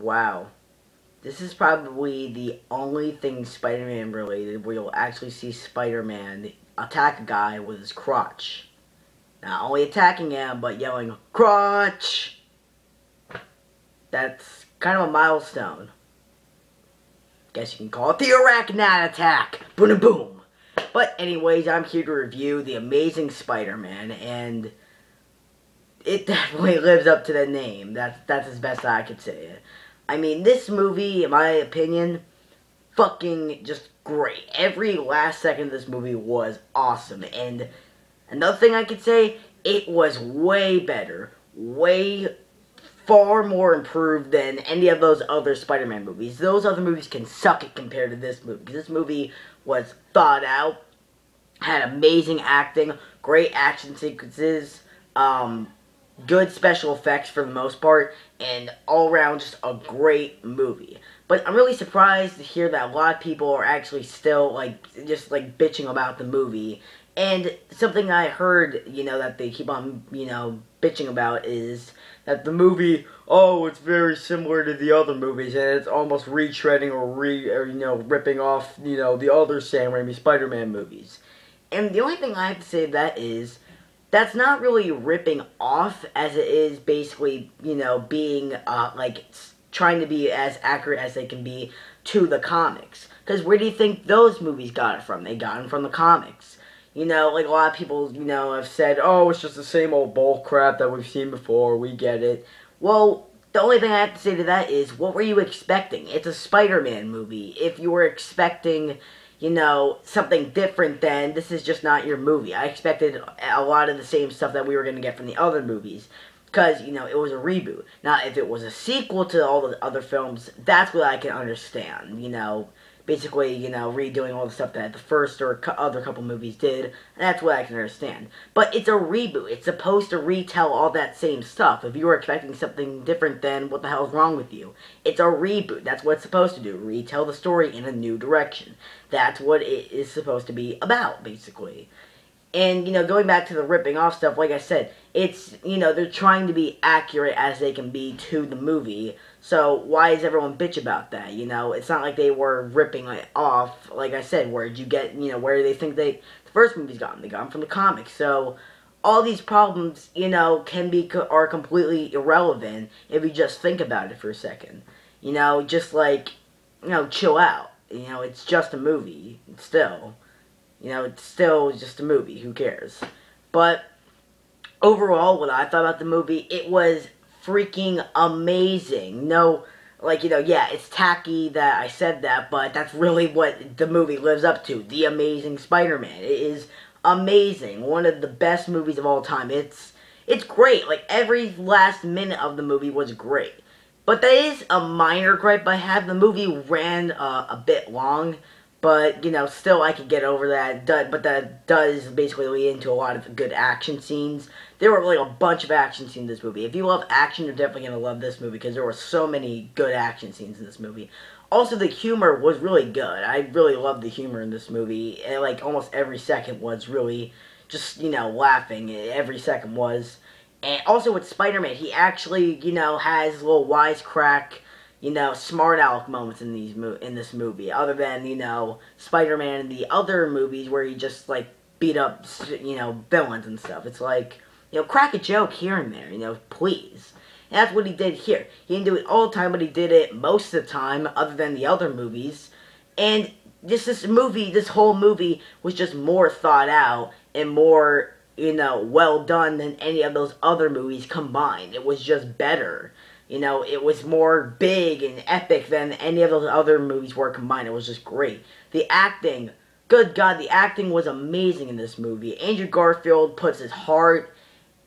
wow. This is probably the only thing Spider-Man related where you'll actually see Spider-Man attack a guy with his crotch. Not only attacking him, but yelling, "Crotch!" That's kind of a milestone. Guess you can call it the Arachnid attack. Boom, boom. But anyways, I'm here to review The Amazing Spider-Man, and it definitely lives up to the name. That's as best I could say it. I mean, this movie, in my opinion, fucking just great. Every last second of this movie was awesome. And another thing I could say, it was way better, way far more improved than any of those other Spider-Man movies. Those other movies can suck it compared to this movie, because this movie was thought out, had amazing acting, great action sequences, good special effects for the most part, and all around just a great movie. But I'm really surprised to hear that a lot of people are actually still just bitching about the movie. And something I heard, that they keep on, bitching about is that the movie, oh, it's very similar to the other movies, and it's almost retreading or ripping off, the other Sam Raimi Spider-Man movies. And the only thing I have to say to that is, that's not really ripping off as it is basically, being, trying to be as accurate as they can be to the comics. Because where do you think those movies got it from? They got them from the comics. A lot of people, have said, oh, it's just the same old bull crap that we've seen before, we get it. Well, the only thing I have to say to that is, what were you expecting? It's a Spider-Man movie. If you were expecting, something different, then this is just not your movie. I expected a lot of the same stuff that we were going to get from the other movies. Because, it was a reboot. Now, if it was a sequel to all the other films, that's what I can understand, basically, redoing all the stuff that the first or other couple movies did, that's what I can understand. But it's a reboot. It's supposed to retell all that same stuff. If you were expecting something different, then what the hell is wrong with you? It's a reboot. That's what it's supposed to do. Retell the story in a new direction. That's what it is supposed to be about, basically. And, going back to the ripping off stuff, like I said, it's, they're trying to be accurate as they can be to the movie. So, why does everyone bitch about that? It's not like they were ripping it off. Like I said, where did you get, where do they think the first movies got them? They got them from the comics. So, all these problems, are completely irrelevant if you just think about it for a second. Just chill out. It's just a movie. Still. It's still just a movie. Who cares? But overall, what I thought about the movie, it was freaking amazing. No, yeah, it's tacky that I said that, but that's really what the movie lives up to. The Amazing Spider-Man. It is amazing. One of the best movies of all time. It's great. Every last minute of the movie was great. But that is a minor gripe I have. The movie ran a bit long. But, still I could get over that. But that does basically lead into a lot of good action scenes. There were, a bunch of action scenes in this movie. If you love action, you're definitely going to love this movie, because there were so many good action scenes in this movie. Also, the humor was really good. I really loved the humor in this movie. And, almost every second was really just, laughing. Every second was. And also with Spider-Man, he actually, has little wisecrack, smart aleck moments in this movie, other than, Spider-Man in the other movies where he just, beat up, villains and stuff. It's crack a joke here and there, please. And that's what he did here. He didn't do it all the time, but he did it most of the time, other than the other movies. And this whole movie was just more thought out and more, well done than any of those other movies combined. It was just better. It was more big and epic than any of those other movies were combined. It was just great. The acting, good God, the acting was amazing in this movie. Andrew Garfield puts his heart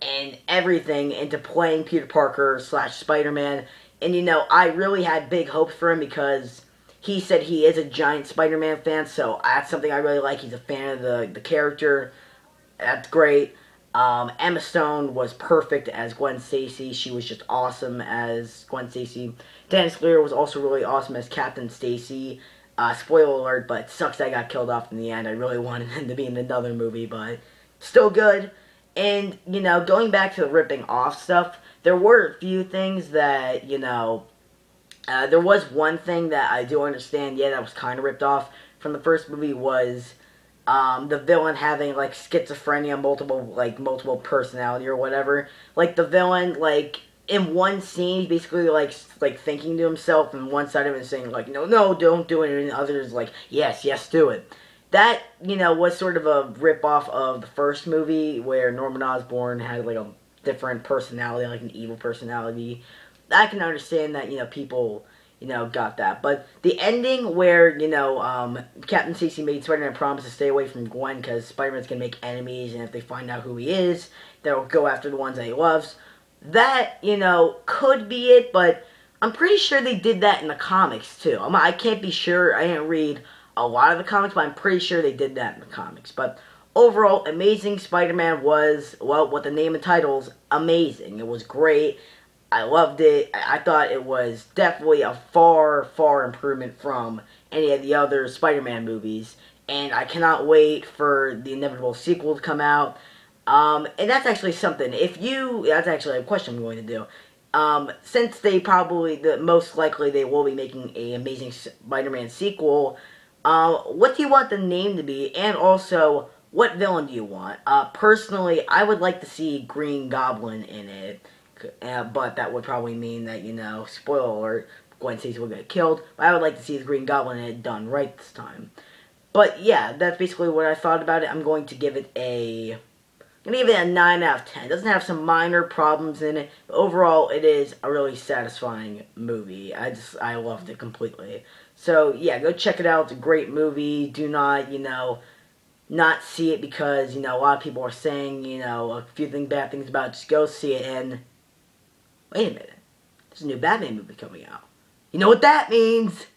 and everything into playing Peter Parker / Spider-Man. And, I really had big hopes for him because he said he is a giant Spider-Man fan, so that's something I really like. He's a fan of the character. That's great. Emma Stone was perfect as Gwen Stacy. She was just awesome as Gwen Stacy. Dennis Lear was also really awesome as Captain Stacy. Spoiler alert, but it sucks that I got killed off in the end. I really wanted him to be in another movie, but still good. And, going back to the ripping off stuff, there were a few things that, There was one thing that I do understand, yeah, that was kind of ripped off from the first movie was the villain having like schizophrenia, multiple personality or whatever. Like the villain, like in one scene, he's basically like thinking to himself, and one side of him is saying like, no, no, don't do it, and the other is like, yes, yes, do it. That, was sort of a rip off of the first movie where Norman Osborn had like a different personality, like an evil personality. I can understand that, people, got that. But the ending where, Captain Stacy made Spider-Man promise to stay away from Gwen because Spider-Man's going to make enemies, and if they find out who he is, they'll go after the ones that he loves. That, could be it, but I'm pretty sure they did that in the comics, too. I can't be sure. I didn't read a lot of the comics, but I'm pretty sure they did that in the comics. But overall, Amazing Spider-Man was, well, what the name entitles, amazing. It was great. I loved it. I thought it was definitely a far, far improvement from any of the other Spider-Man movies. And I cannot wait for the inevitable sequel to come out. And that's actually something. That's actually a question I'm going to do. Since they most likely they will be making a Amazing Spider-Man sequel, what do you want the name to be? And also, what villain do you want? Personally, I would like to see Green Goblin in it. But that would probably mean that, spoiler alert, Gwen Stacy will get killed. But I would like to see the Green Goblin in it done right this time. But yeah, that's basically what I thought about it. I'm going to give it a 9 out of 10. It doesn't have some minor problems in it. But overall, it is a really satisfying movie. I loved it completely. So yeah, go check it out. It's a great movie. Do not, not see it because, a lot of people are saying, a few bad things about it. Just go see it and... Wait a minute. There's a new Batman movie coming out. You know what that means?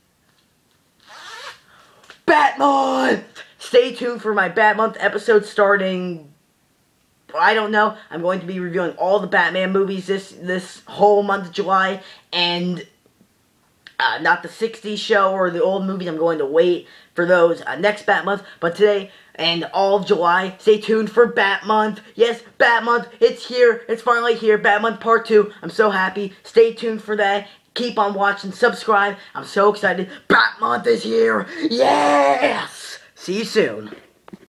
Batmonth! Stay tuned for my Batmonth episode starting... I don't know. I'm going to be reviewing all the Batman movies this whole month of July. And not the 60s show or the old movies. I'm going to wait for those next Batmonth. But today... and all of July, stay tuned for Batmonth. Yes, Batmonth, it's here. It's finally here. Batmonth Part 2. I'm so happy. Stay tuned for that. Keep on watching. Subscribe. I'm so excited. Batmonth is here. Yes! See you soon.